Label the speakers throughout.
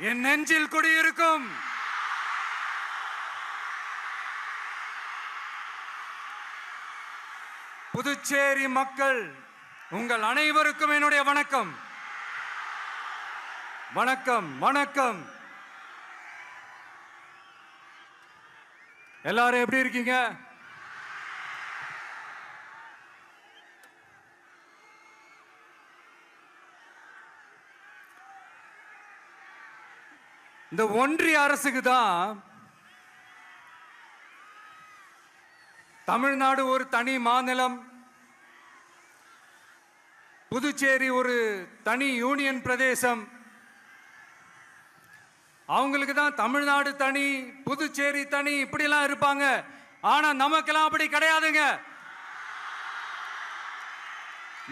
Speaker 1: என் நெஞ்சில் குடியிருக்கும் புதுச்சேரி மக்கள் உங்கள் அனைவருக்கும் என்னுடைய வணக்கம். வணக்கம் வணக்கம். எல்லாரும் எப்படி இருக்கீங்க? இந்த ஒன்றிய அரசுக்கு தான் தமிழ்நாடு ஒரு தனி மாநிலம், புதுச்சேரி ஒரு தனி யூனியன் பிரதேசம். அவங்களுக்கு தான் தமிழ்நாடு தனி, புதுச்சேரி தனி, இப்படிலாம் இருப்பாங்க. ஆனா நமக்கெல்லாம் அப்படி கிடையாதுங்க.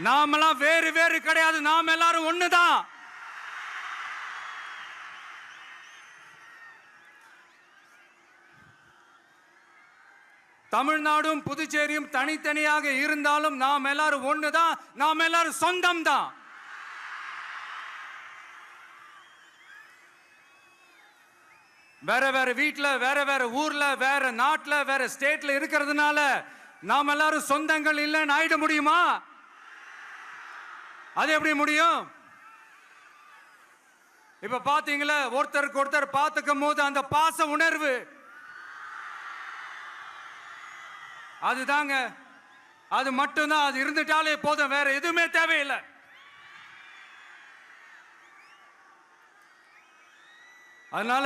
Speaker 1: நாமெல்லாம் வேறு வேறு கிடையாது. நாம் எல்லாரும் ஒண்ணுதான். தமிழ்நாடும் புதுச்சேரியும் தனித்தனியாக இருந்தாலும் நாம் எல்லாரும் ஒண்ணுதான். நாம் எல்லாரும் சொந்தம் தான். வேற வேற வீட்டுல, வேற வேற ஊர்ல, வேற நாட்டுல, வேற ஸ்டேட்ல இருக்கிறதுனால நாம் எல்லாரும் சொந்தங்கள் இல்லைன்னு ஆயிட முடியுமா? அது எப்படி முடியும்? இப்ப பாத்தீங்களா, ஒருத்தருக்கு ஒருத்தர் பார்த்துக்கும் போது அந்த பாச உணர்வு, அதுதாங்க, அது மட்டும்தான். அது இருந்துட்டாலே போதும், வேற எதுவுமே தேவையில்லை. அதனால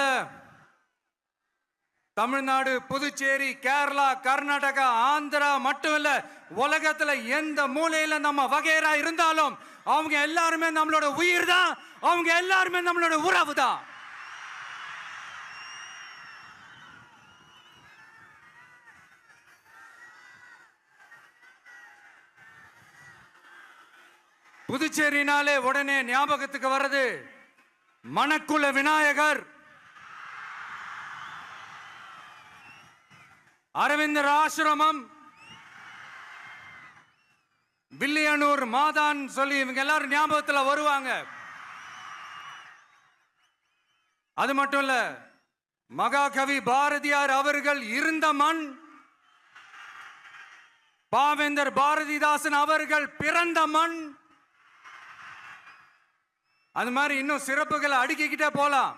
Speaker 1: தமிழ்நாடு, புதுச்சேரி, கேரளா, கர்நாடகா, ஆந்திரா மட்டும் இல்ல, உலகத்துல எந்த மூலையில நம்ம வகைரா இருந்தாலும் அவங்க எல்லாருமே நம்மளோட உயிர் தான். அவங்க எல்லாருமே நம்மளோட உறவு தான். புதுச்சேரினாலே உடனே ஞாபகத்துக்கு வர்றது மணக்குள விநாயகர், அரவிந்தர் ஆசிரமம், வில்லியனூர் மாதான் சொல்லி இவங்க எல்லாரும் ஞாபகத்தில் வருவாங்க. அது மட்டும் இல்ல, மகாகவி பாரதியார் அவர்கள் இருந்த மண், பாவேந்தர் பாரதிதாசன் அவர்கள் பிறந்த மண். அது மாதிரி இன்னும் சிறப்புகளை அடுக்கிக்கிட்டே போலாம்.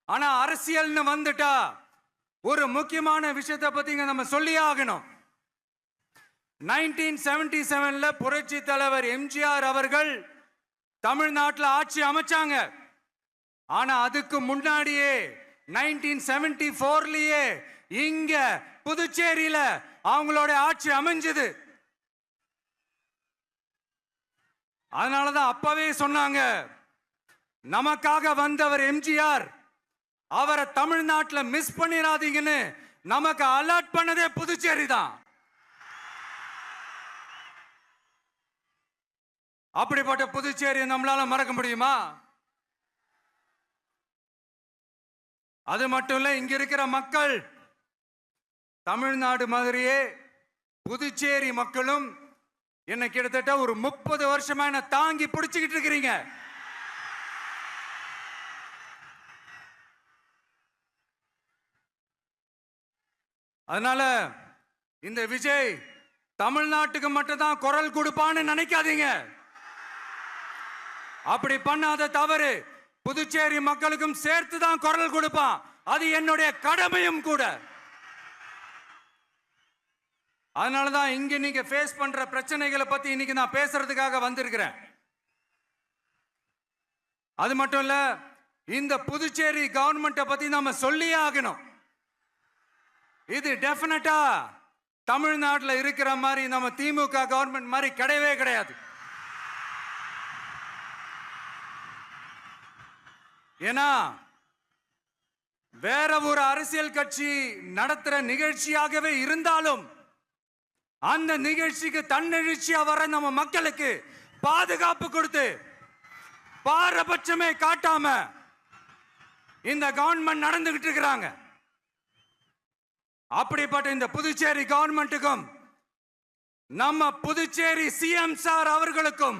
Speaker 1: ஆனா அரசியல்னு வந்துட்டா ஒரு முக்கியமான விஷயத்தை பத்தி நம்ம சொல்லி ஆகணும். 1977ல புரட்சி தலைவர் எம்ஜிஆர் அவர்கள் தமிழ்நாட்டில் ஆட்சி அமைச்சாங்க. ஆனா அதுக்கு முன்னாடியே 1974லயே இங்க புதுச்சேரியில அவங்களோட ஆட்சி அமைஞ்சது. அதனாலதான் அப்பவே சொன்னாங்க, நமக்காக வந்தவர் எம்ஜிஆர், அவரை தமிழ்நாட்டில் மிஸ் பண்ணிடாதீங்கன்னு நமக்கு அலர்ட் பண்ணதே புதுச்சேரி தான். அப்படிப்பட்ட புதுச்சேரியை நம்மளால மறக்க முடியுமா? அது மட்டும் இல்ல, இங்க இருக்கிற மக்கள் தமிழ்நாடு மாதிரியே புதுச்சேரி மக்களும் என்ன கிட்டத்தட்ட ஒரு 30 வருஷமா என்ன தாங்கி பிடிச்சுக்கிட்டு இருக்கிறீங்க. அதனால இந்த விஜய் தமிழ்நாட்டுக்கு மட்டும் தான் குரல் கொடுப்பான்னு நினைக்காதீங்க. அப்படி பண்ணாத தவறு. புதுச்சேரி மக்களுக்கும் சேர்த்து தான் குரல் கொடுப்பான். அது என்னுடைய கடமையும் கூட. அதனாலதான் இங்க நீங்க ஃபேஸ் பண்ற பிரச்சனைகளை பத்தி இன்னைக்கு நான் பேசுறதுக்காக வந்திருக்கிறேன். அது மட்டும் இல்ல, இந்த புதுச்சேரி கவர்மெண்ட்டை பத்தி நாம சொல்லியே ஆகணும். இது டெஃபினட்டா தமிழ்நாட்டில் இருக்கிற மாதிரி நம்ம திமுக கவர்மெண்ட் மாதிரி கிடையவே கிடையாது. ஏன்னா வேற ஒரு அரசியல் கட்சி நடத்துற நிகழ்ச்சியாகவே இருந்தாலும் அந்த நிகழ்ச்சிக்கு தன்னெழுச்சியா வர நம்ம மக்களுக்கு பாதுகாப்பு கொடுத்து பாரபட்சமே காட்டாம இந்த கவர்மெண்ட் நடந்துகிட்டு இருக்கிறாங்க. அப்படிப்பட்ட இந்த புதுச்சேரி கவர்மெண்ட்டுக்கும் நம்ம புதுச்சேரி சிஎம் சார் அவர்களுக்கும்